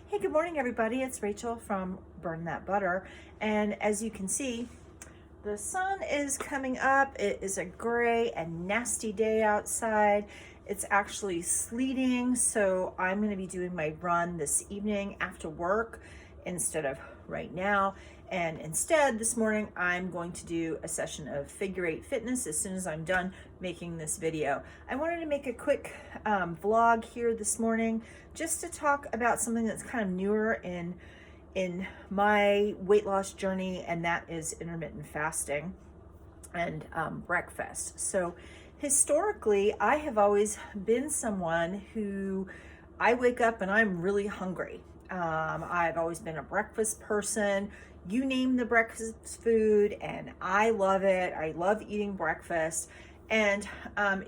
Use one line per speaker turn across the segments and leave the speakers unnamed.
Hey, good morning, everybody. It's Rachel from Burn That Butter. And as you can see, the sun is coming up. It is a gray and nasty day outside. It's actually sleeting, so I'm going to be doing my run this evening after work instead of right now. And instead, this morning, I'm going to do a session of figure eight fitness as soon as I'm done making this video. I wanted to make a quick vlog here this morning just to talk about something that's kind of newer in my weight loss journey, and that is intermittent fasting and breakfast. So historically, I have always been someone who I wake up and I'm really hungry. I've always been a breakfast person. You name the breakfast food and I love it. I love eating breakfast. And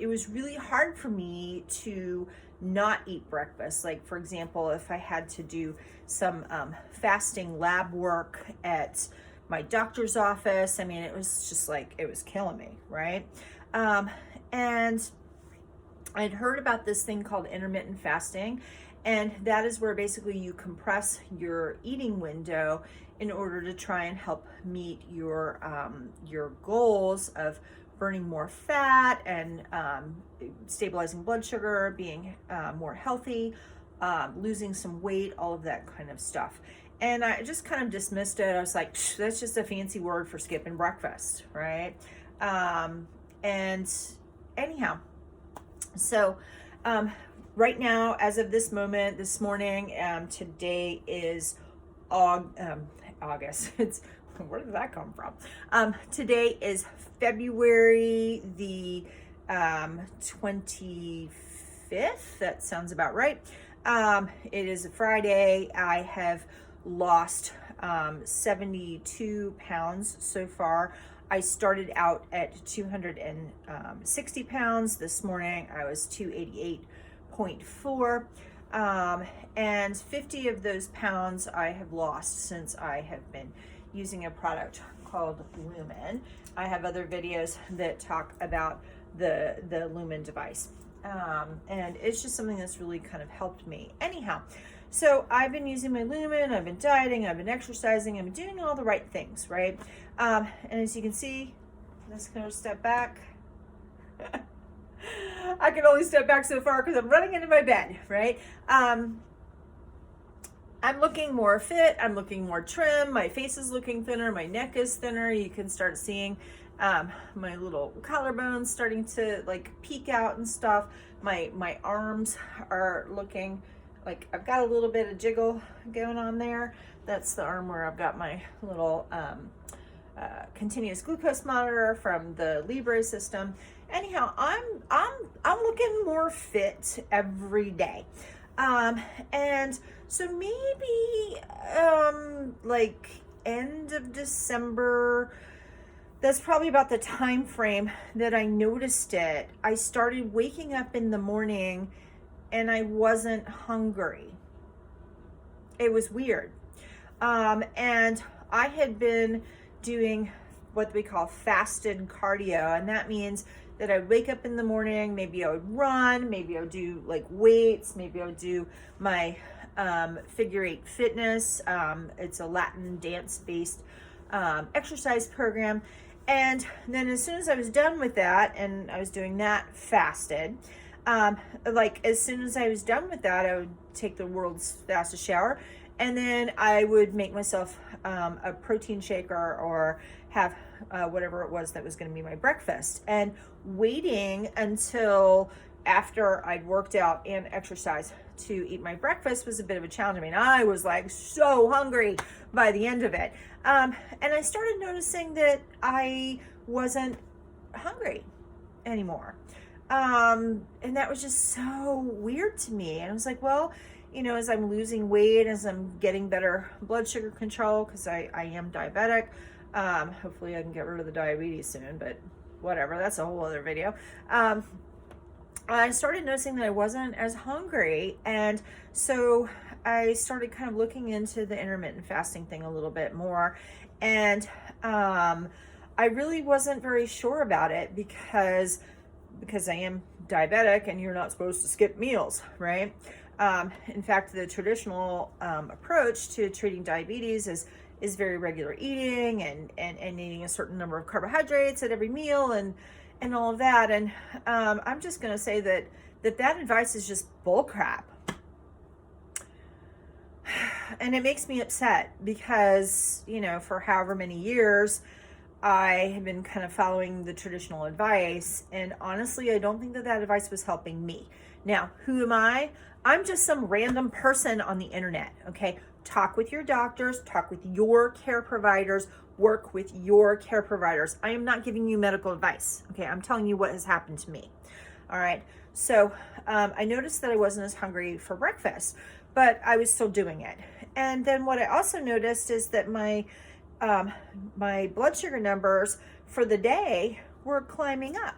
it was really hard for me to not eat breakfast. Like, for example, if I had to do some fasting lab work at my doctor's office, I mean, it was just like, it was killing me, right? And I'd heard about this thing called intermittent fasting, and that is where basically you compress your eating window in order to try and help meet your goals of burning more fat and stabilizing blood sugar, being more healthy, losing some weight, all of that kind of stuff. And I just kind of dismissed it. I was like, that's just a fancy word for skipping breakfast, right? And anyhow, so right now, as of this moment, this morning, today is August. It's, where did that come from? Today is February the 25th. That sounds about right. It is a Friday. I have lost 72 pounds so far. I started out at 260 pounds. This morning I was 288.4. And 50 of those pounds I have lost since I have been using a product called Lumen. I have other videos that talk about the Lumen device. And it's just something that's really kind of helped me. Anyhow, so I've been using my Lumen, I've been dieting, I've been exercising, I've been doing all the right things, right? And as you can see, I'm just gonna step back. I can only step back so far because I'm running into my bed, right? I'm looking more fit, I'm looking more trim, my face is looking thinner, my neck is thinner. You can start seeing my little collarbones starting to like peek out and stuff. My arms are looking like I've got a little bit of jiggle going on there. That's the arm where I've got my little continuous glucose monitor from the Libre system. Anyhow, I'm looking more fit every day. And so maybe like end of December, that's probably about the time frame that I noticed it. I started waking up in the morning and I wasn't hungry. It was weird. And I had been doing what we call fasted cardio, and that means that I'd wake up in the morning, maybe I would run, maybe I would do like weights, maybe I would do my figure eight fitness. It's a Latin dance-based exercise program. And then as soon as I was done with that, and I was doing that fasted, like as soon as I was done with that, I would take the world's fastest shower, and then I would make myself a protein shake or have whatever it was that was going to be my breakfast. And waiting until after I'd worked out and exercised to eat my breakfast was a bit of a challenge. I mean, I was like so hungry by the end of it. And I started noticing that I wasn't hungry anymore. And that was just so weird to me. And I was like, well, you know, as I'm losing weight, as I'm getting better blood sugar control, because I am diabetic, hopefully I can get rid of the diabetes soon, but whatever, that's a whole other video. I started noticing that I wasn't as hungry, and so I started kind of looking into the intermittent fasting thing a little bit more, and I really wasn't very sure about it because I am diabetic and you're not supposed to skip meals, right? In fact, the traditional approach to treating diabetes is very regular eating and eating a certain number of carbohydrates at every meal and all of that. And I'm just going to say that advice is just bull crap. And it makes me upset because, for however many years, I have been kind of following the traditional advice. And honestly, I don't think that advice was helping me. Now, who am I? I'm just some random person on the internet, okay? Talk with your doctors, talk with your care providers, work with your care providers. I am not giving you medical advice, okay? I'm telling you what has happened to me. All right. So I noticed that I wasn't as hungry for breakfast, but I was still doing it. And then what I also noticed is that my blood sugar numbers for the day were climbing up.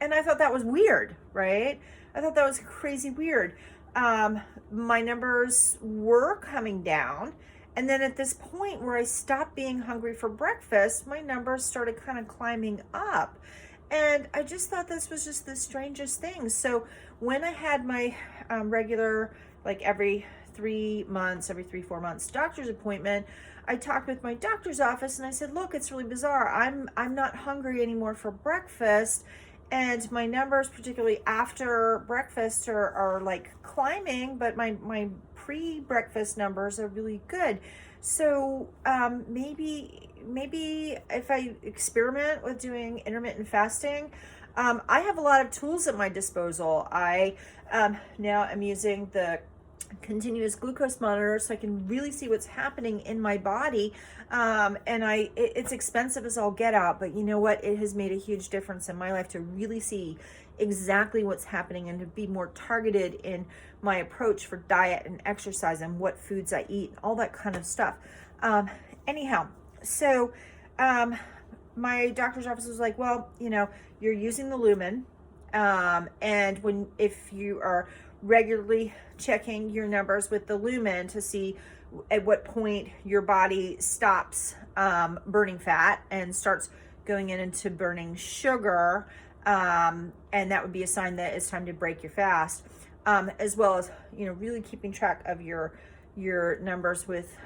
And I thought that was weird, right? I thought that was crazy weird. My numbers were coming down. And then at this point where I stopped being hungry for breakfast, my numbers started kind of climbing up. And I just thought this was just the strangest thing. So when I had my regular, like every 3 months, every 4 months doctor's appointment, I talked with my doctor's office and I said, look, it's really bizarre. I'm not hungry anymore for breakfast. And my numbers, particularly after breakfast, are like climbing, but my pre-breakfast numbers are really good. So maybe if I experiment with doing intermittent fasting, I have a lot of tools at my disposal. I now am using the continuous glucose monitor so I can really see what's happening in my body. And it's expensive as all get out, but you know what? It has made a huge difference in my life to really see exactly what's happening and to be more targeted in my approach for diet and exercise and what foods I eat and all that kind of stuff. Anyhow, so my doctor's office was like, well, you're using the Lumen. And if you are regularly checking your numbers with the Lumen to see at what point your body stops burning fat and starts going into burning sugar, and that would be a sign that it's time to break your fast, as well as really keeping track of your numbers with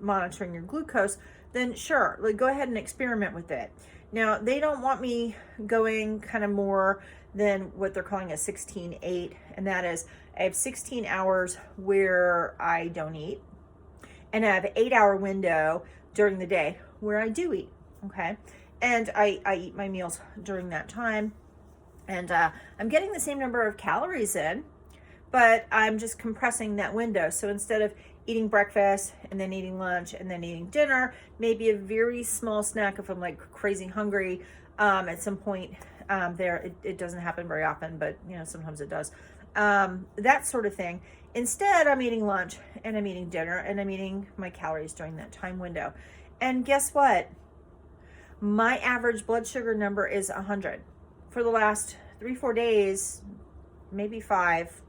monitoring your glucose, then sure, go ahead and experiment with it. Now, they don't want me going kind of more than what they're calling a 16-8, and that is I have 16 hours where I don't eat, and I have an 8-hour window during the day where I do eat, okay? And I eat my meals during that time, and I'm getting the same number of calories in, but I'm just compressing that window. So instead of eating breakfast and then eating lunch and then eating dinner, maybe a very small snack if I'm like crazy hungry at some point there. It doesn't happen very often, but sometimes it does. That sort of thing. Instead, I'm eating lunch and I'm eating dinner and I'm eating my calories during that time window. And guess what? My average blood sugar number is 100 for the last 3-4 days, maybe 5.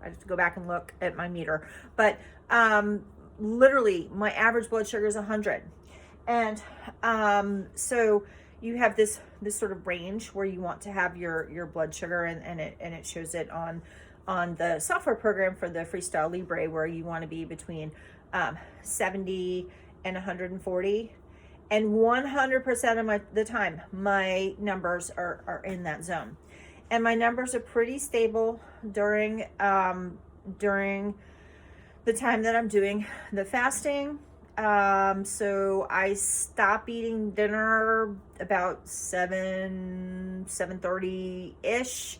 I have to go back and look at my meter, but literally my average blood sugar is 100. And so you have this sort of range where you want to have your blood sugar, and it shows it on the software program for the Freestyle Libre, where you want to be between 70 and 140. And 100% of the time, my numbers are in that zone. And my numbers are pretty stable during the time that I'm doing the fasting. So I stop eating dinner about 7:30-ish.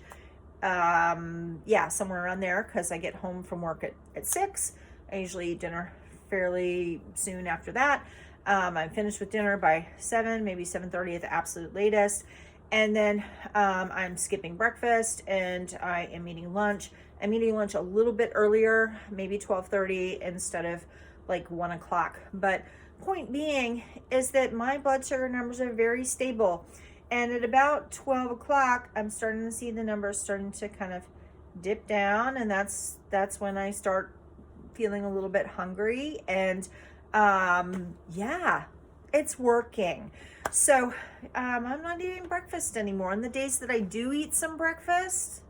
Somewhere around there, because I get home from work at 6. I usually eat dinner fairly soon after that. I'm finished with dinner by 7, maybe 7:30 at the absolute latest. And then I'm skipping breakfast and I am eating lunch. I'm eating lunch a little bit earlier, maybe 12:30 instead of like 1 o'clock. But point being is that my blood sugar numbers are very stable. And at about 12 o'clock, I'm starting to see the numbers starting to kind of dip down. And that's when I start feeling a little bit hungry. And it's working. So I'm not eating breakfast anymore. On the days that I do eat some breakfast,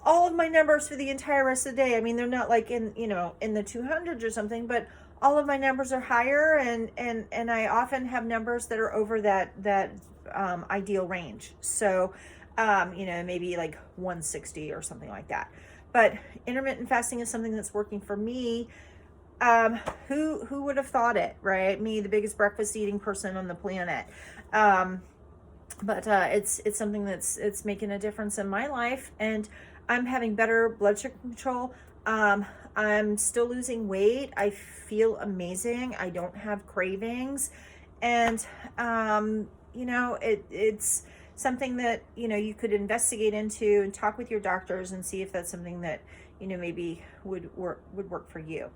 all of my numbers for the entire rest of the day. I mean, they're not like in, you know, in the 200s or something, but all of my numbers are higher, and I often have numbers that are over that ideal range. So, you know, maybe like 160 or something like that. But intermittent fasting is something that's working for me. Who would have thought it, right? Me, the biggest breakfast eating person on the planet. But it's something it's making a difference in my life, and I'm having better blood sugar control. I'm still losing weight. I feel amazing. I don't have cravings, and you know, it's something that, you know, you could investigate into and talk with your doctors and see if that's something that, you know, maybe would work for you.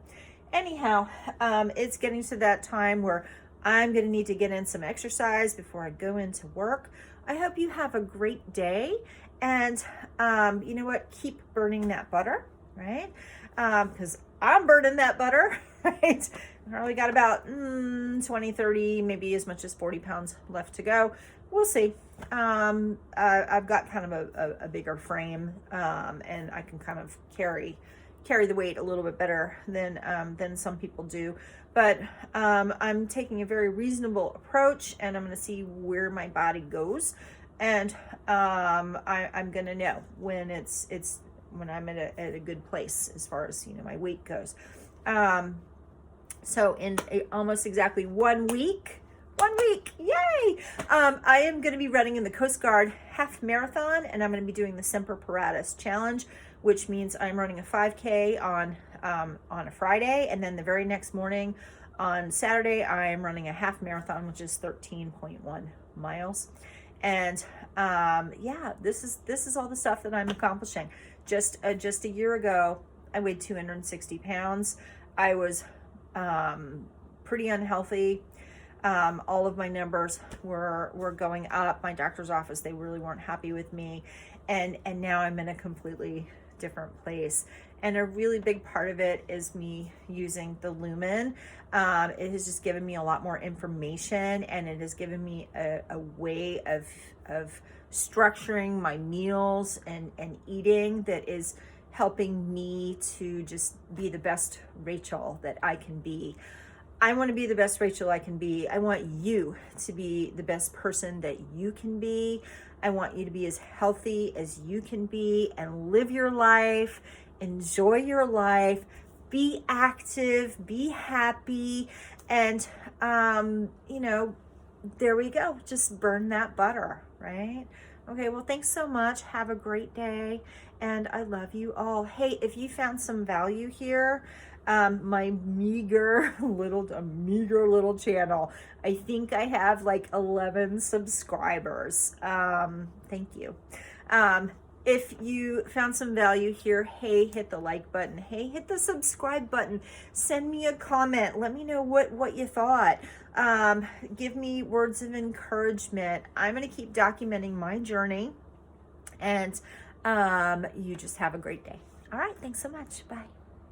Anyhow, it's getting to that time where I'm going to need to get in some exercise before I go into work. I hope you have a great day, and you know what? Keep burning that butter, right? Because I'm burning that butter, right? I only got about 20, 30, maybe as much as 40 pounds left to go. We'll see. I've got kind of a bigger frame, and I can kind of carry the weight a little bit better than some people do. But I'm taking a very reasonable approach, and I'm going to see where my body goes, and I'm going to know when when I'm at a good place as far as, you know, my weight goes. So in almost exactly 1 week, yay! I am going to be running in the Coast Guard half marathon, and I'm going to be doing the Semper Paratus challenge, which means I'm running a 5K on a Friday, and then the very next morning on Saturday, I am running a half marathon, which is 13.1 miles. And yeah, this is all the stuff that I'm accomplishing. Just a year ago, I weighed 260 pounds. I was pretty unhealthy. All of my numbers were going up. My doctor's office, they really weren't happy with me, and now I'm in a completely different place. And a really big part of it is me using the Lumen. It has just given me a lot more information, and it has given me a way of structuring my meals and eating that is helping me to just be the best Rachel that I can be. I want to be the best Rachel I can be. I want you to be the best person that you can be. I want you to be as healthy as you can be and live your life, enjoy your life, be active, be happy, and, you know, there we go. Just burn that butter, right? Okay, well, thanks so much. Have a great day, and I love you all. Hey, if you found some value here, my meager little channel, I think I have like 11 subscribers. Thank you. If you found some value here, hey, hit the like button. Hey, hit the subscribe button. Send me a comment. Let me know what you thought. Give me words of encouragement. I'm going to keep documenting my journey, and you just have a great day. All right. Thanks so much. Bye.